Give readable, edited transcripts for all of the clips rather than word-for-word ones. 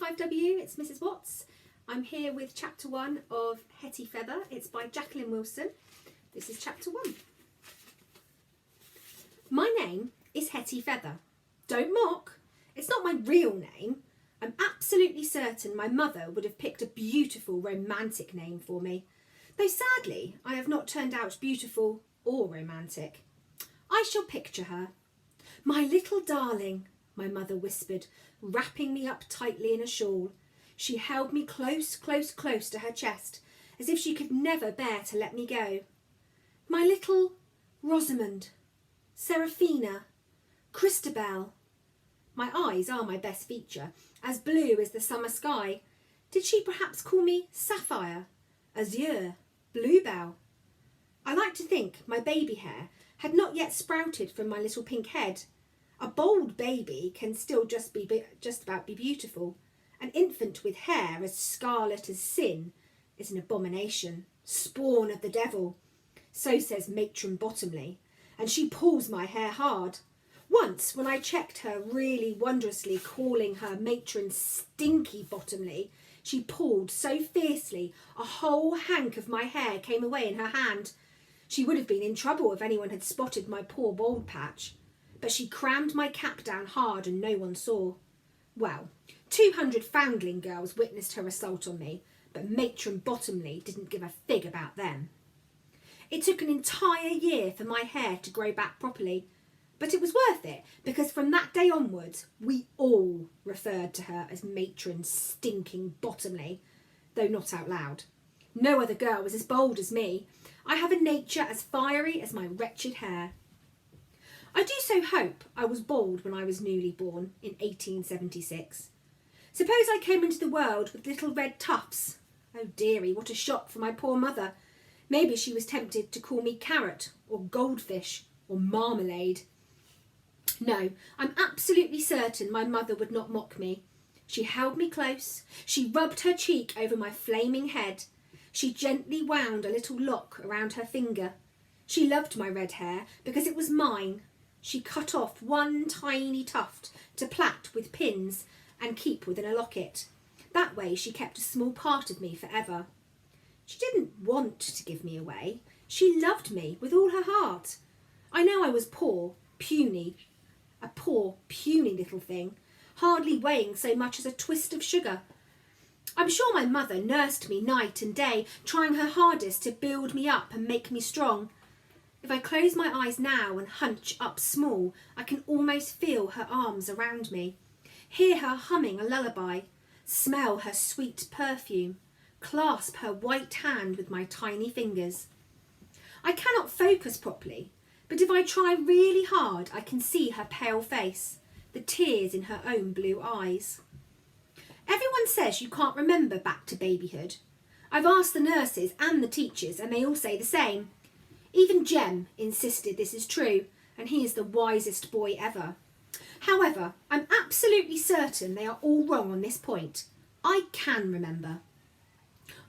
5W, it's Mrs. Watts. I'm here with chapter 1 of Hetty Feather. It's by Jacqueline Wilson. This is chapter 1. My name is Hetty Feather. Don't mock. It's not my real name. I'm absolutely certain my mother would have picked a beautiful romantic name for me, though sadly I have not turned out beautiful or romantic. I shall picture her. My little darling, my mother whispered, wrapping me up tightly in a shawl. She held me close, close, close to her chest, as if she could never bear to let me go. My little Rosamond, Seraphina, Christabel. My eyes are my best feature, as blue as the summer sky. Did she perhaps call me Sapphire, Azure, Bluebell? I like to think my baby hair had not yet sprouted from my little pink head. A bold baby can still just about be beautiful. An infant with hair as scarlet as sin is an abomination, spawn of the devil. So says Matron Bottomley, and she pulls my hair hard. Once, when I checked her really wondrously, calling her Matron Stinky Bottomley, she pulled so fiercely a whole hank of my hair came away in her hand. She would have been in trouble if anyone had spotted my poor bald patch. But she crammed my cap down hard and no one saw. Well, 200 foundling girls witnessed her assault on me, but Matron Bottomley didn't give a fig about them. It took an entire year for my hair to grow back properly, but it was worth it because from that day onwards we all referred to her as Matron Stinking Bottomley, though not out loud. No other girl was as bold as me. I have a nature as fiery as my wretched hair. I do so hope I was bald when I was newly born in 1876. Suppose I came into the world with little red tufts. Oh dearie, what a shock for my poor mother. Maybe she was tempted to call me Carrot or Goldfish or Marmalade. No, I'm absolutely certain my mother would not mock me. She held me close. She rubbed her cheek over my flaming head. She gently wound a little lock around her finger. She loved my red hair because it was mine. She cut off one tiny tuft to plait with pins and keep within a locket. That way she kept a small part of me forever. She didn't want to give me away. She loved me with all her heart. I know I was poor, puny, a poor, puny little thing, hardly weighing so much as a twist of sugar. I'm sure my mother nursed me night and day, trying her hardest to build me up and make me strong. If I close my eyes now and hunch up small, I can almost feel her arms around me, hear her humming a lullaby, smell her sweet perfume, clasp her white hand with my tiny fingers. I cannot focus properly, but if I try really hard, I can see her pale face, the tears in her own blue eyes. Everyone says you can't remember back to babyhood. I've asked the nurses and the teachers and they all say the same. Even Jem insisted this is true, and he is the wisest boy ever. However, I'm absolutely certain they are all wrong on this point. I can remember.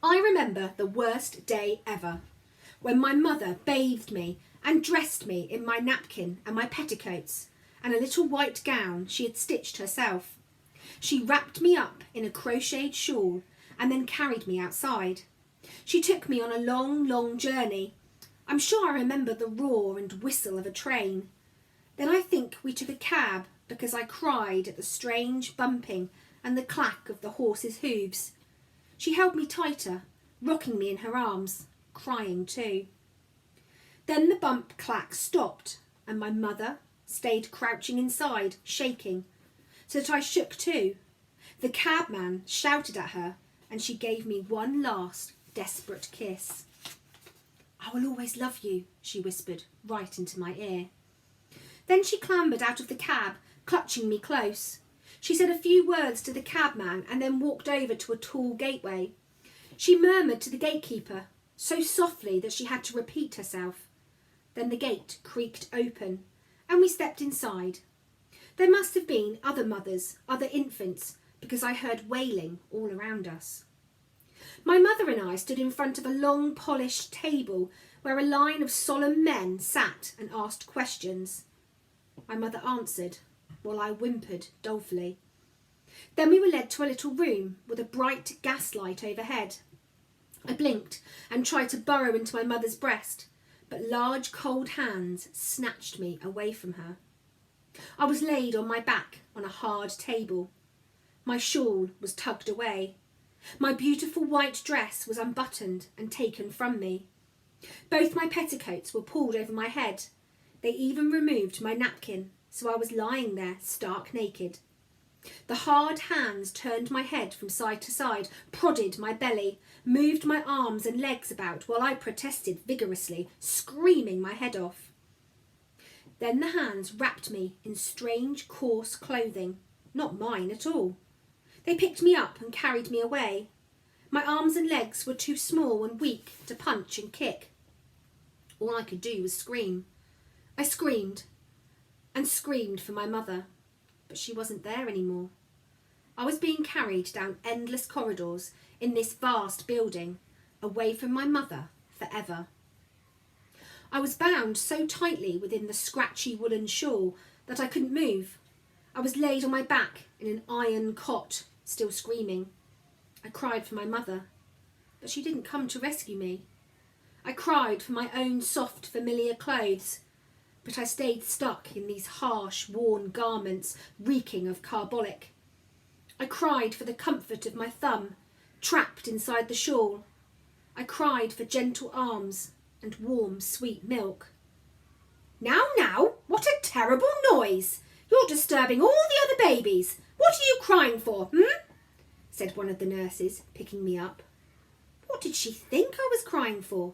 I remember the worst day ever, when my mother bathed me and dressed me in my napkin and my petticoats and a little white gown she had stitched herself. She wrapped me up in a crocheted shawl and then carried me outside. She took me on a long, long journey. I'm sure I remember the roar and whistle of a train. Then I think we took a cab because I cried at the strange bumping and the clack of the horse's hooves. She held me tighter, rocking me in her arms, crying too. Then the bump clack stopped and my mother stayed crouching inside, shaking, so that I shook too. The cabman shouted at her and she gave me one last desperate kiss. I will always love you, she whispered right into my ear. Then she clambered out of the cab, clutching me close. She said a few words to the cabman and then walked over to a tall gateway. She murmured to the gatekeeper, so softly that she had to repeat herself. Then the gate creaked open and we stepped inside. There must have been other mothers, other infants, because I heard wailing all around us. My mother and I stood in front of a long polished table where a line of solemn men sat and asked questions. My mother answered while I whimpered dolefully. Then we were led to a little room with a bright gaslight overhead. I blinked and tried to burrow into my mother's breast, but large cold hands snatched me away from her. I was laid on my back on a hard table. My shawl was tugged away. My beautiful white dress was unbuttoned and taken from me. Both my petticoats were pulled over my head. They even removed my napkin, so I was lying there stark naked. The hard hands turned my head from side to side, prodded my belly, moved my arms and legs about while I protested vigorously, screaming my head off. Then the hands wrapped me in strange, coarse clothing, not mine at all. They picked me up and carried me away. My arms and legs were too small and weak to punch and kick. All I could do was scream. I screamed and screamed for my mother, but she wasn't there anymore. I was being carried down endless corridors in this vast building, away from my mother forever. I was bound so tightly within the scratchy woolen shawl that I couldn't move. I was laid on my back in an iron cot, still screaming. I cried for my mother, but she didn't come to rescue me. I cried for my own soft, familiar clothes, but I stayed stuck in these harsh, worn garments reeking of carbolic. I cried for the comfort of my thumb, trapped inside the shawl. I cried for gentle arms and warm, sweet milk. Now, what a terrible noise! You're disturbing all the other babies. What are you crying for, said one of the nurses, picking me up. What did she think I was crying for?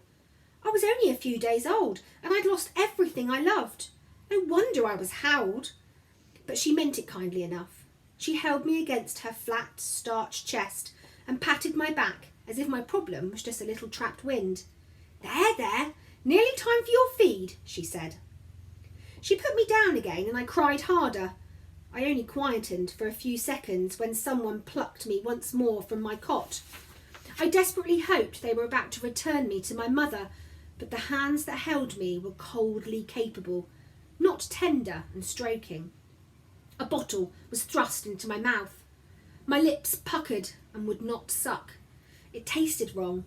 I was only a few days old, and I'd lost everything I loved. No wonder I was howled. But she meant it kindly enough. She held me against her flat, starched chest and patted my back as if my problem was just a little trapped wind. There, nearly time for your feed, she said. She put me down again and I cried harder. I only quietened for a few seconds when someone plucked me once more from my cot. I desperately hoped they were about to return me to my mother, but the hands that held me were coldly capable, not tender and stroking. A bottle was thrust into my mouth. My lips puckered and would not suck. It tasted wrong.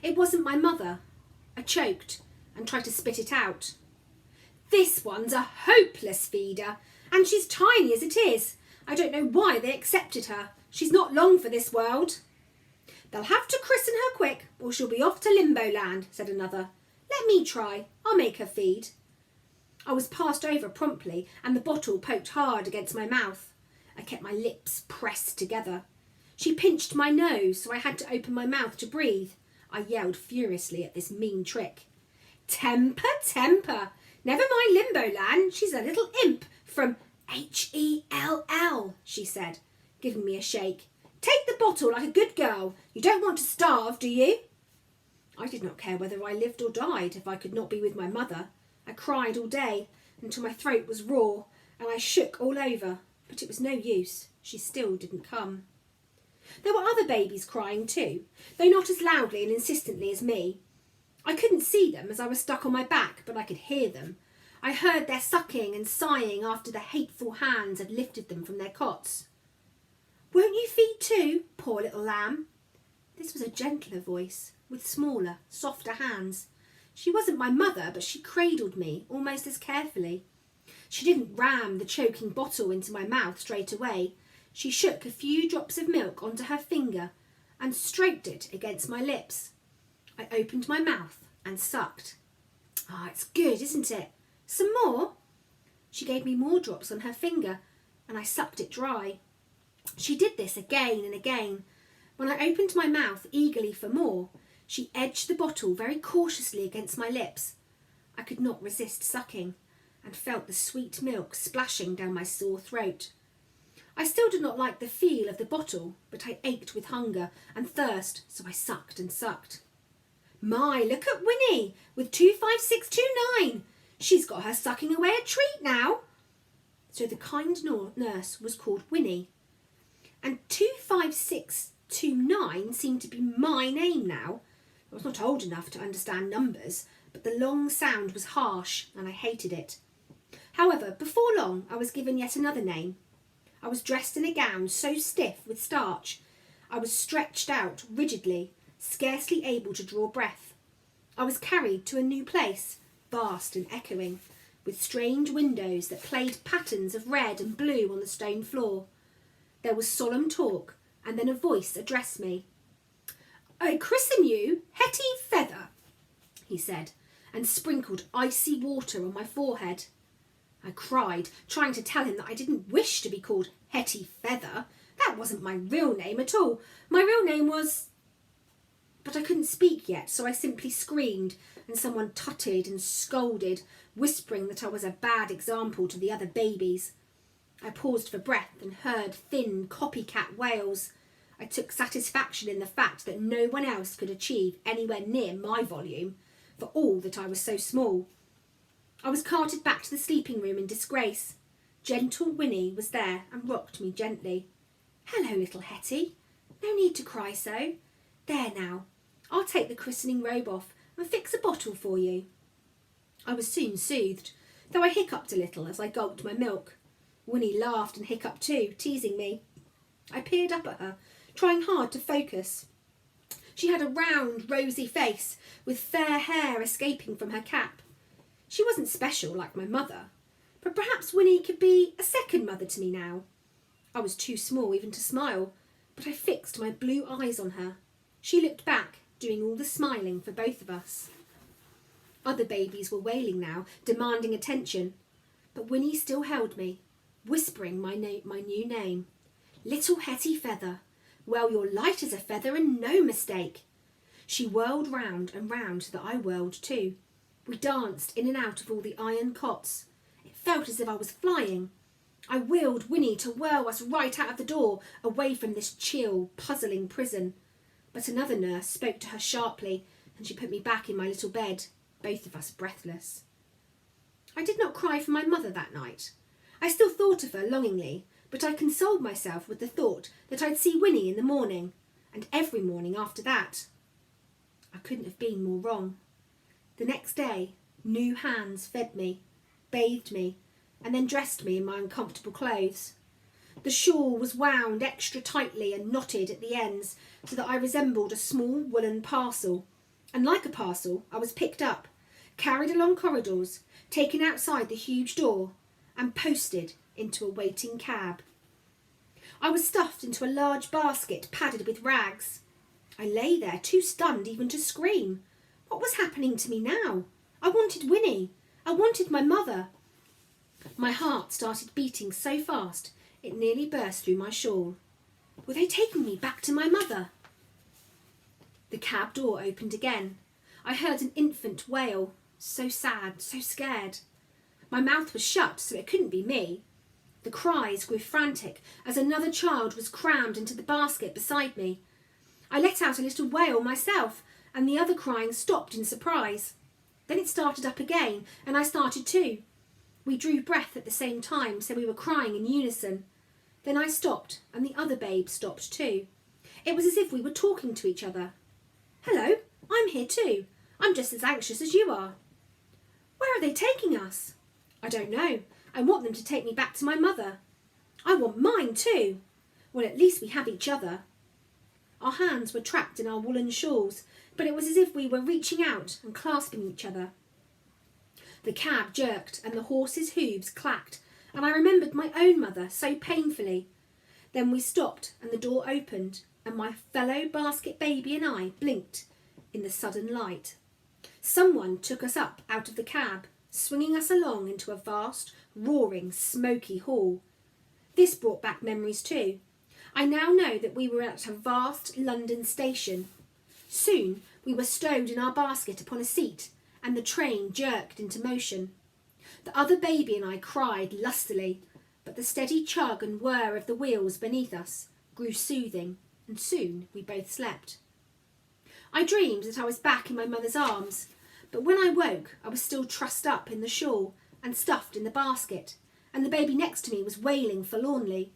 It wasn't my mother. I choked and tried to spit it out. This one's a hopeless feeder, and she's tiny as it is. I don't know why they accepted her. She's not long for this world. They'll have to christen her quick, or she'll be off to limbo land, said another. Let me try. I'll make her feed. I was passed over promptly, and the bottle poked hard against my mouth. I kept my lips pressed together. She pinched my nose, so I had to open my mouth to breathe. I yelled furiously at this mean trick. Temper. Never mind Limbo Land. She's a little imp from Hell, she said, giving me a shake. Take the bottle like a good girl. You don't want to starve, do you? I did not care whether I lived or died if I could not be with my mother. I cried all day until my throat was raw and I shook all over, but it was no use. She still didn't come. There were other babies crying too, though not as loudly and insistently as me. I couldn't see them as I was stuck on my back, but I could hear them. I heard their sucking and sighing after the hateful hands had lifted them from their cots. Won't you feed too, poor little lamb? This was a gentler voice, with smaller, softer hands. She wasn't my mother, but she cradled me almost as carefully. She didn't ram the choking bottle into my mouth straight away. She shook a few drops of milk onto her finger and stroked it against my lips. I opened my mouth and sucked. It's good, isn't it? Some more? She gave me more drops on her finger and I sucked it dry. She did this again and again. When I opened my mouth eagerly for more, she edged the bottle very cautiously against my lips. I could not resist sucking and felt the sweet milk splashing down my sore throat. I still did not like the feel of the bottle, but I ached with hunger and thirst, so I sucked and sucked. My, look at Winnie with 25629. She's got her sucking away a treat now. So the kind nurse was called Winnie. And 25629 seemed to be my name now. I was not old enough to understand numbers, but the long sound was harsh and I hated it. However, before long I was given yet another name. I was dressed in a gown so stiff with starch, I was stretched out rigidly, scarcely able to draw breath. I was carried to a new place, vast and echoing, with strange windows that played patterns of red and blue on the stone floor. There was solemn talk, and then a voice addressed me. "I christen you Hetty Feather," he said, and sprinkled icy water on my forehead. I cried, trying to tell him that I didn't wish to be called Hetty Feather. That wasn't my real name at all. My real name was... But I couldn't speak yet, so I simply screamed, and someone tutted and scolded, whispering that I was a bad example to the other babies. I paused for breath and heard thin, copycat wails. I took satisfaction in the fact that no one else could achieve anywhere near my volume, for all that I was so small. I was carted back to the sleeping room in disgrace. Gentle Winnie was there and rocked me gently. "Hello, little Hetty. No need to cry so. There now, I'll take the christening robe off and fix a bottle for you." I was soon soothed, though I hiccuped a little as I gulped my milk. Winnie laughed and hiccuped too, teasing me. I peered up at her, trying hard to focus. She had a round, rosy face with fair hair escaping from her cap. She wasn't special like my mother, but perhaps Winnie could be a second mother to me now. I was too small even to smile, but I fixed my blue eyes on her. She looked back, doing all the smiling for both of us. Other babies were wailing now, demanding attention, but Winnie still held me, whispering my new name. "Little Hetty Feather. Well, you're light as a feather and no mistake." She whirled round and round so that I whirled too. We danced in and out of all the iron cots. It felt as if I was flying. I willed Winnie to whirl us right out of the door, away from this chill, puzzling prison. But another nurse spoke to her sharply, and she put me back in my little bed, both of us breathless. I did not cry for my mother that night. I still thought of her longingly, but I consoled myself with the thought that I'd see Winnie in the morning, and every morning after that. I couldn't have been more wrong. The next day, new hands fed me, bathed me, and then dressed me in my uncomfortable clothes. The shawl was wound extra tightly and knotted at the ends so that I resembled a small woolen parcel, and like a parcel I was picked up, carried along corridors, taken outside the huge door, and posted into a waiting cab. I was stuffed into a large basket padded with rags. I lay there, too stunned even to scream. What was happening to me now? I wanted Winnie. I wanted my mother. My heart started beating so fast it nearly burst through my shawl. Were they taking me back to my mother? The cab door opened again. I heard an infant wail, so sad, so scared. My mouth was shut, so it couldn't be me. The cries grew frantic as another child was crammed into the basket beside me. I let out a little wail myself, and the other crying stopped in surprise. Then it started up again, and I started too. We drew breath at the same time, so we were crying in unison. Then I stopped, and the other babe stopped too. It was as if we were talking to each other. "Hello, I'm here too. I'm just as anxious as you are." "Where are they taking us?" "I don't know. I want them to take me back to my mother." "I want mine too." "Well, at least we have each other." Our hands were trapped in our woolen shawls, but it was as if we were reaching out and clasping each other. The cab jerked and the horses' hooves clacked, and I remembered my own mother so painfully. Then we stopped and the door opened, and my fellow basket baby and I blinked in the sudden light. Someone took us up out of the cab, swinging us along into a vast, roaring, smoky hall. This brought back memories too. I now know that we were at a vast London station. Soon we were stowed in our basket upon a seat, and the train jerked into motion. The other baby and I cried lustily, but the steady chug and whir of the wheels beneath us grew soothing, and soon we both slept. I dreamed that I was back in my mother's arms, but when I woke I was still trussed up in the shawl and stuffed in the basket, and the baby next to me was wailing forlornly.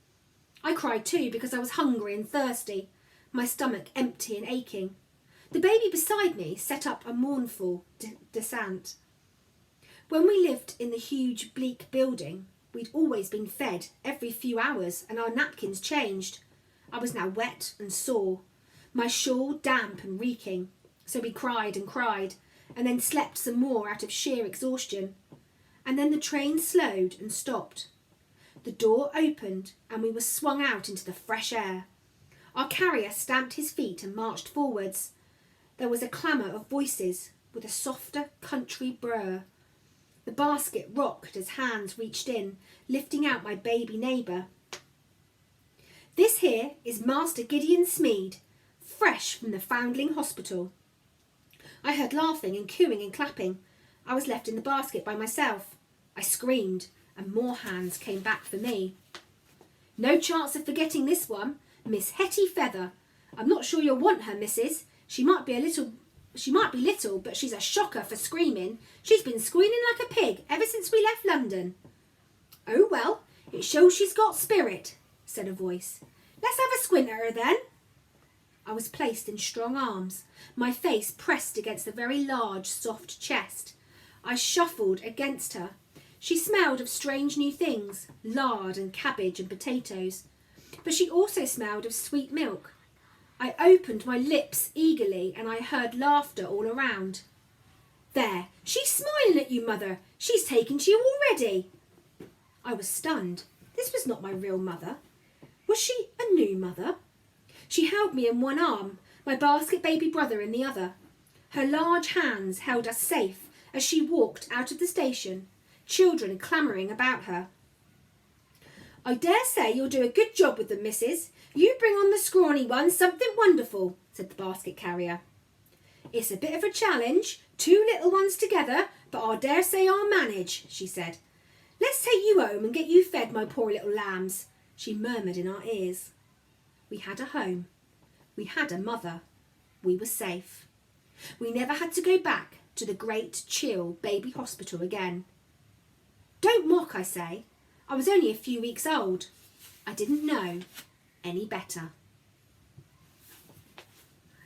I cried too because I was hungry and thirsty, my stomach empty and aching. The baby beside me set up a mournful descent. When we lived in the huge bleak building, We'd always been fed every few hours and our napkins changed. I was now wet and sore, my shawl damp and reeking, so we cried and then slept some more out of sheer exhaustion. And then the train slowed and stopped. The door opened and we were swung out into the fresh air. Our carrier stamped his feet and marched forwards. There was a clamour of voices with a softer country brr. The basket rocked as hands reached in, lifting out my baby neighbour. This here is Master Gideon Smead, fresh from the Foundling Hospital. I heard laughing and cooing and clapping. I was left in the basket by myself. I screamed, and more hands came back for me. No chance of forgetting this one, Miss Hetty Feather. I'm not sure you'll want her, missus. She might be little, but she's a shocker for screaming. She's been squealing like a pig ever since we left London. Oh well, it shows she's got spirit, said a voice. Let's have a squint at her then. I was placed in strong arms, my face pressed against the very large, soft chest. I shuffled against her. She smelled of strange new things, lard and cabbage and potatoes, but she also smelled of sweet milk. I opened my lips eagerly and I heard laughter all around. There, she's smiling at you, Mother. She's taken to you already. I was stunned. This was not my real mother. Was she a new mother? She held me in one arm, my basket baby brother in the other. Her large hands held us safe as she walked out of the station, children clamouring about her. I dare say you'll do a good job with them, missus. You bring on the scrawny one something wonderful, said the basket carrier. It's a bit of a challenge, 2 little ones together, but I dare say I'll manage, she said. Let's take you home and get you fed, my poor little lambs, she murmured in our ears. We had a home. We had a mother. We were safe. We never had to go back to the great, chill baby hospital again. Don't mock, I say. I was only a few weeks old. I didn't know any better.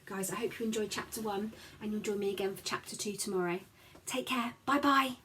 Guys, I hope you enjoyed chapter 1 and you'll join me again for chapter 2 tomorrow. Take care. Bye-bye.